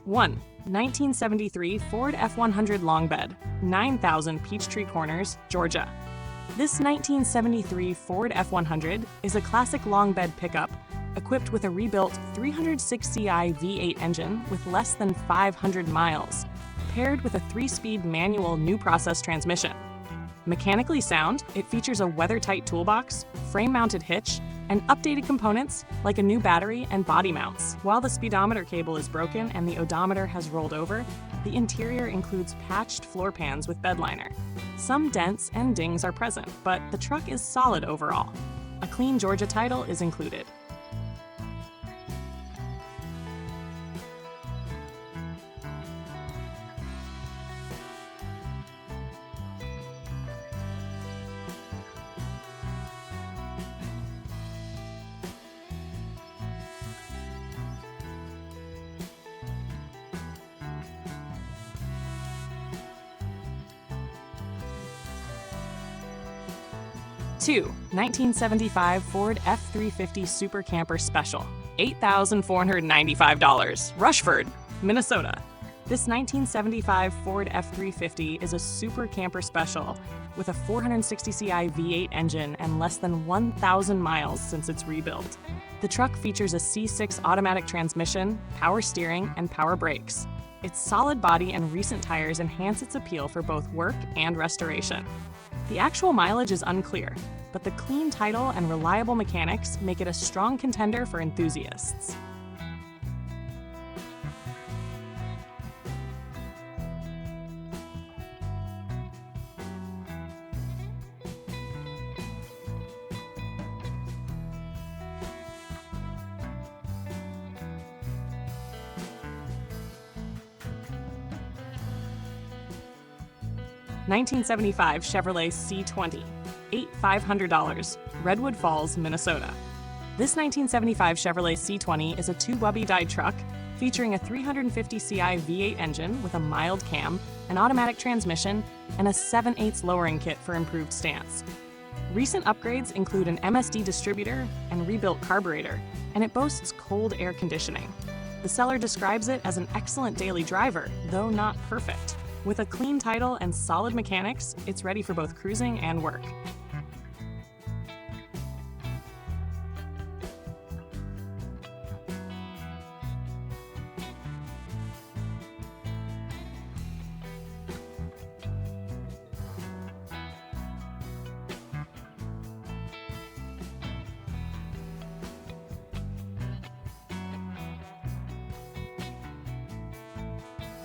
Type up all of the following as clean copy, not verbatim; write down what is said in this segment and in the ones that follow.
1. 1973 Ford F100 long bed, 9,000 Peachtree Corners, Georgia. This 1973 Ford F100 is a classic long bed pickup equipped with a rebuilt 306CI V8 engine with less than 500 miles, paired with a 3-speed manual new process transmission. Mechanically sound, it features a weather-tight toolbox, frame-mounted hitch, and updated components like a new battery and body mounts. While the speedometer cable is broken and the odometer has rolled over, the interior includes patched floor pans with bed liner. Some dents and dings are present, but the truck is solid overall. A clean Georgia title is included. Two, 1975 Ford F350 Super Camper Special, $8,495, Rushford, Minnesota. This 1975 Ford F350 is a Super Camper Special with a 460CI V8 engine and less than 1,000 miles since its rebuild. The truck features a C6 automatic transmission, power steering, and power brakes. Its solid body and recent tires enhance its appeal for both work and restoration. The actual mileage is unclear, but the clean title and reliable mechanics make it a strong contender for enthusiasts. $1975 Chevrolet C20, $8,500, Redwood Falls, Minnesota. This 1975 Chevrolet C20 is a two-bubby-dyed truck featuring a 350CI V8 engine with a mild cam, an automatic transmission, and a 7/8 lowering kit for improved stance. Recent upgrades include an MSD distributor and rebuilt carburetor, and it boasts cold air conditioning. The seller describes it as an excellent daily driver, though not perfect. With a clean title and solid mechanics, it's ready for both cruising and work.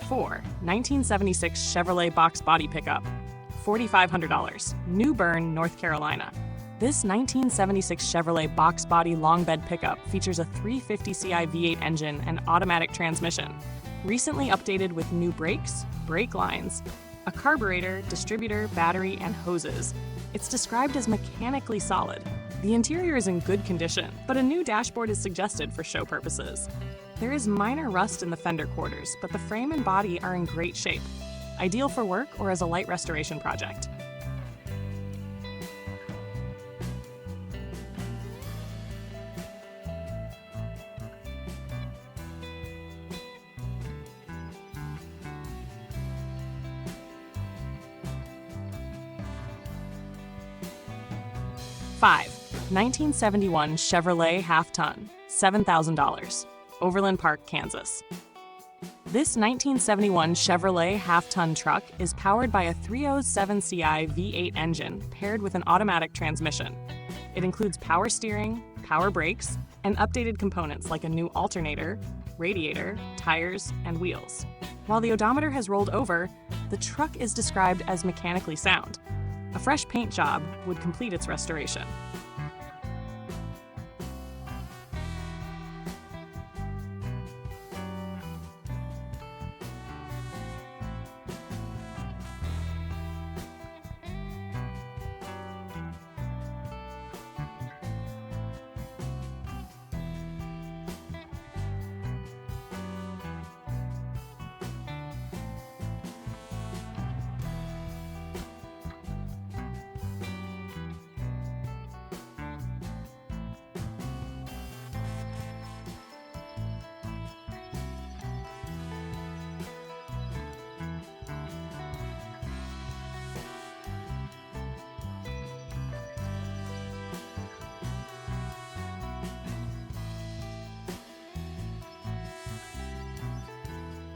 Four, 1976 Chevrolet box body pickup, $4,500, New Bern, North Carolina. This 1976 Chevrolet box body long bed pickup features a 350CI V8 engine and automatic transmission, recently updated with new brakes, brake lines, a carburetor, distributor, battery, and hoses. It's described as mechanically solid. The interior is in good condition, but a new dashboard is suggested for show purposes. There is minor rust in the fender quarters, but the frame and body are in great shape, ideal for work or as a light restoration project. Five, 1971 Chevrolet half-ton, $7,000. Overland Park, Kansas. This 1971 Chevrolet half-ton truck is powered by a 307CI V8 engine paired with an automatic transmission. It includes power steering, power brakes, and updated components like a new alternator, radiator, tires, and wheels. While the odometer has rolled over, the truck is described as mechanically sound. A fresh paint job would complete its restoration.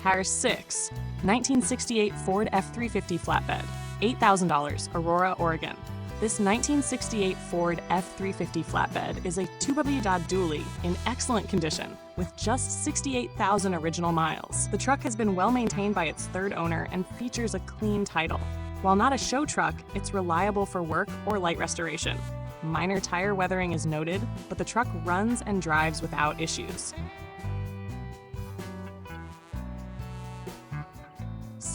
Pair 6, 1968 Ford F350 flatbed, $8,000, Aurora, Oregon. This 1968 Ford F350 flatbed is a 2WD dually in excellent condition with just 68,000 original miles. The truck has been well maintained by its third owner and features a clean title. While not a show truck, it's reliable for work or light restoration. Minor tire weathering is noted, but the truck runs and drives without issues.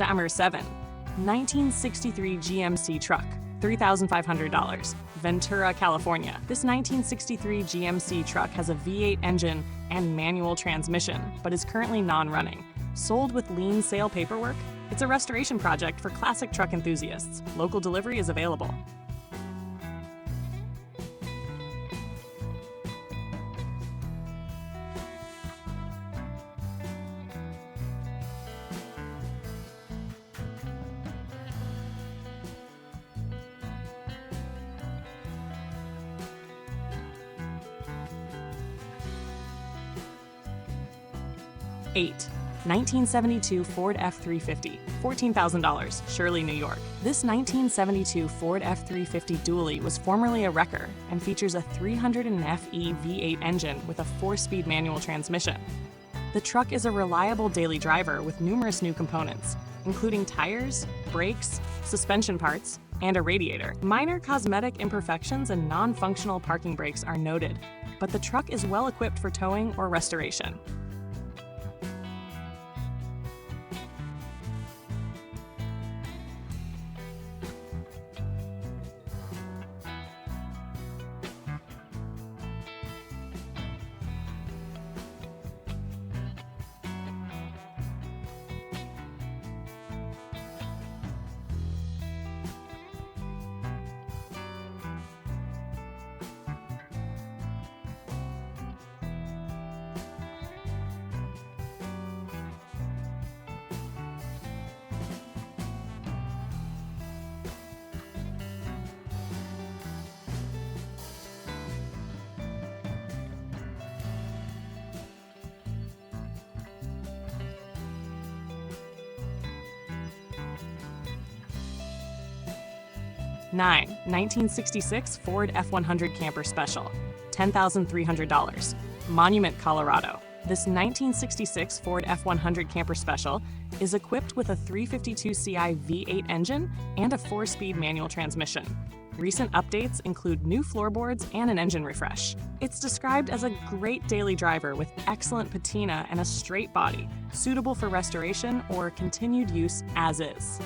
Summer 7, 1963 GMC truck, $3,500, Ventura, California. This 1963 GMC truck has a V8 engine and manual transmission, but is currently non-running. Sold with lien sale paperwork, it's a restoration project for classic truck enthusiasts. Local delivery is available. Eight, 1972 Ford F350, $14,000, Shirley, New York. This 1972 Ford F350 dually was formerly a wrecker and features a 300 FE V8 engine with a 4-speed manual transmission. The truck is a reliable daily driver with numerous new components, including tires, brakes, suspension parts, and a radiator. Minor cosmetic imperfections and non-functional parking brakes are noted, but the truck is well equipped for towing or restoration. 9, 1966 Ford F100 Camper Special, $10,300, Monument, Colorado. This 1966 Ford F100 Camper Special is equipped with a 352 Ci V8 engine and a 4-speed manual transmission. Recent updates include new floorboards and an engine refresh. It's described as a great daily driver with excellent patina and a straight body, suitable for restoration or continued use as is.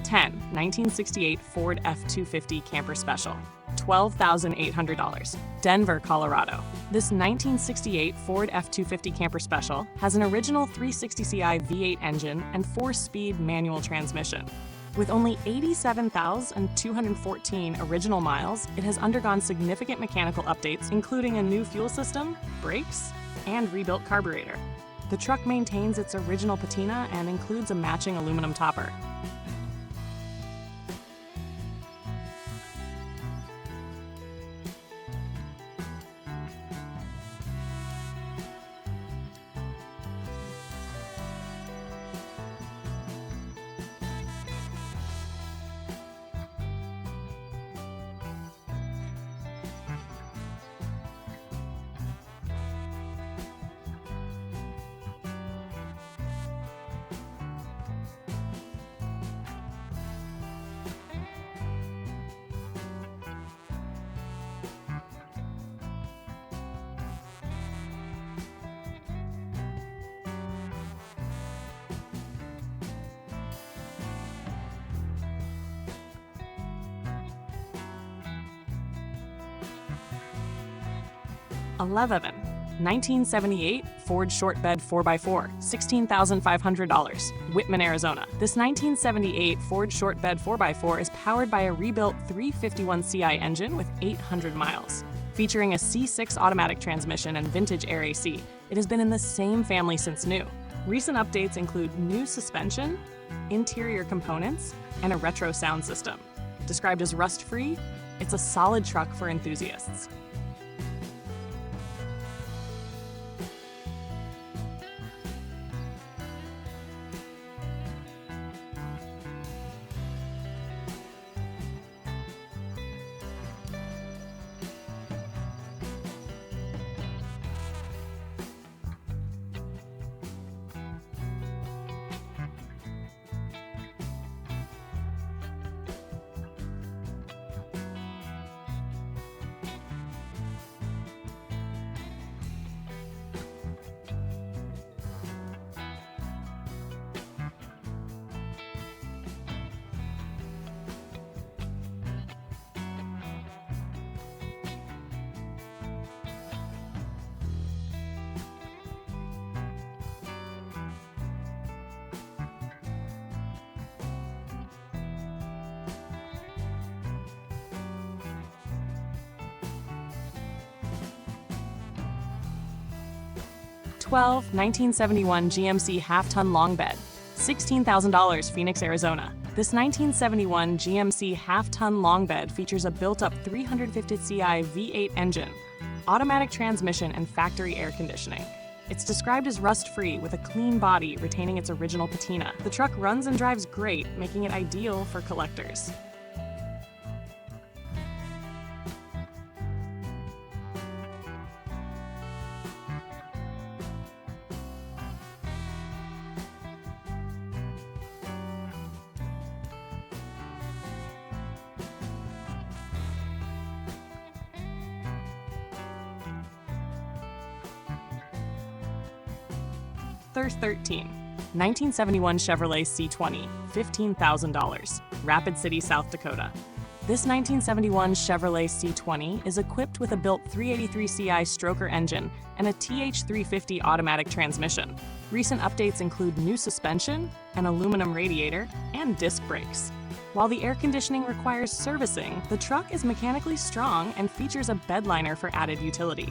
Ten, 1968 Ford F250 Camper Special, $12,800, Denver, Colorado. This 1968 Ford F250 Camper Special has an original 360 Ci V8 engine and 4-speed manual transmission. With only 87,214 original miles, it has undergone significant mechanical updates, including a new fuel system, brakes, and rebuilt carburetor. The truck maintains its original patina and includes a matching aluminum topper. 11, 1978 Ford Short Bed 4x4, $16,500, Whitman, Arizona. This 1978 Ford Short Bed 4x4 is powered by a rebuilt 351 Ci engine with 800 miles. Featuring a C6 automatic transmission and vintage air AC, it has been in the same family since new. Recent updates include new suspension, interior components, and a retro sound system. Described as rust-free, it's a solid truck for enthusiasts. '12 1971 GMC half-ton long bed, $16,000, Phoenix, Arizona. This 1971 GMC half-ton long bed features a built-up 350 Ci V8 engine, automatic transmission, and factory air conditioning. It's described as rust-free with a clean body retaining its original patina. The truck runs and drives great, making it ideal for collectors. Third 13. 1971 Chevrolet C20, $15,000, Rapid City, South Dakota. This 1971 Chevrolet C20 is equipped with a built 383 Ci stroker engine and a TH350 automatic transmission. Recent updates include new suspension, an aluminum radiator, and disc brakes. While the air conditioning requires servicing, the truck is mechanically strong and features a bed liner for added utility.